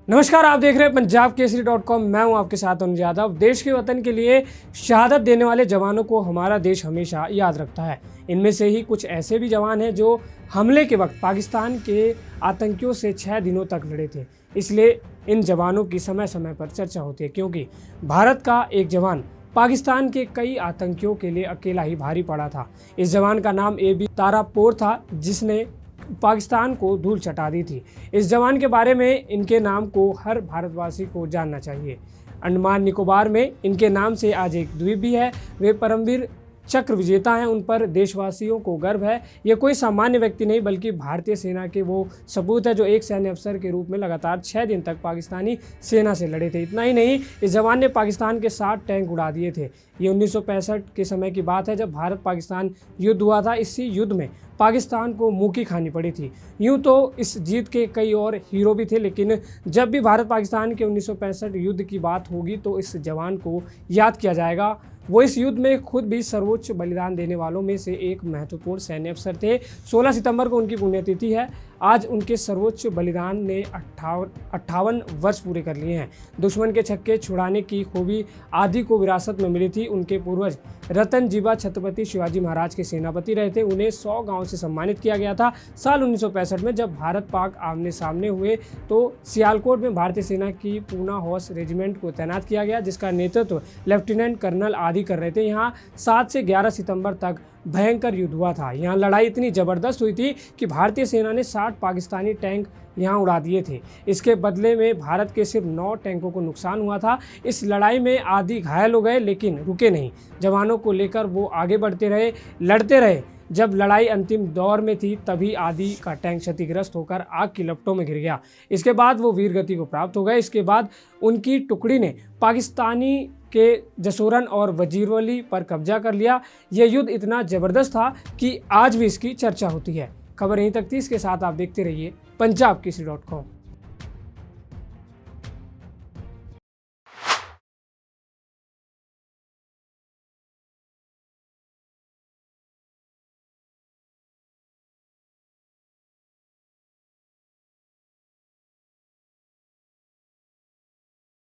नमस्कार, आप देख रहे हैं पंजाब केसरी.com। मैं हूं आपके साथ अनुज यादव। देश के वतन के लिए शहादत देने वाले जवानों को हमारा देश हमेशा याद रखता है। इनमें से ही कुछ ऐसे भी जवान हैं जो हमले के वक्त पाकिस्तान के आतंकियों से 6 दिनों तक लड़े थे। इसलिए इन जवानों की समय समय पर चर्चा होती है, क्योंकि भारत का एक जवान पाकिस्तान के कई आतंकियों के लिए अकेला ही भारी पड़ा था। इस जवान का नाम AB तारापोर था, जिसने पाकिस्तान को धूल चटा दी थी। इस जवान के बारे में इनके नाम को हर भारतवासी को जानना चाहिए। अंडमान निकोबार में इनके नाम से आज एक द्वीप भी है। वे परमवीर चक्र विजेता हैं, उन पर देशवासियों को गर्व है। ये कोई सामान्य व्यक्ति नहीं, बल्कि भारतीय सेना के वो सपूत है जो एक सैन्य अफसर के रूप में लगातार 6 दिन तक पाकिस्तानी सेना से लड़े थे। इतना ही नहीं, इस जवान ने पाकिस्तान के 60 टैंक उड़ा दिए थे। ये 1965 के समय की बात है, जब भारत पाकिस्तान युद्ध हुआ था। इसी युद्ध में पाकिस्तान को मुँह की खानी पड़ी थी। यूँ तो इस जीत के कई और हीरो भी थे, लेकिन जब भी भारत पाकिस्तान के 1965 युद्ध की बात होगी तो इस जवान को याद किया जाएगा। वो इस युद्ध में खुद भी सर्वोच्च बलिदान देने वालों में से एक महत्वपूर्ण सैन्य अफसर थे। 16 सितंबर को उनकी पुण्यतिथि है। आज उनके सर्वोच्च बलिदान ने 58 वर्ष पूरे कर लिए हैं। दुश्मन के छक्के छुड़ाने की खूबी आदि को विरासत में मिली थी। उनके पूर्वज रतन जीबा छत्रपति शिवाजी महाराज के सेनापति रहे थे। उन्हें 100 गांव से सम्मानित किया गया था। साल 1965 में जब भारत पाक आमने सामने हुए तो सियालकोट में भारतीय सेना की पूना हॉर्स रेजिमेंट को तैनात किया गया, जिसका नेतृत्व लेफ्टिनेंट कर्नल आदि कर रहे थे। यहाँ 7 से 11 सितंबर तक भयंकर युद्ध हुआ था। यहाँ लड़ाई इतनी ज़बरदस्त हुई थी कि भारतीय सेना ने 60 पाकिस्तानी टैंक यहाँ उड़ा दिए थे। इसके बदले में भारत के सिर्फ 9 टैंकों को नुकसान हुआ था। इस लड़ाई में आदि घायल हो गए, लेकिन रुके नहीं। जवानों को लेकर वो आगे बढ़ते रहे, लड़ते रहे। जब लड़ाई अंतिम दौर में थी, तभी आदि का टैंक क्षतिग्रस्त होकर आग की लपटों में गिर गया। इसके बाद वो वीरगति को प्राप्त हो गए। इसके बाद उनकी टुकड़ी ने पाकिस्तानी के जसोरन और वजीरवली पर कब्जा कर लिया। यह युद्ध इतना ज़बरदस्त था कि आज भी इसकी चर्चा होती है। खबर यहीं तक थी। इसके साथ आप देखते रहिए पंजाब केसरी.com।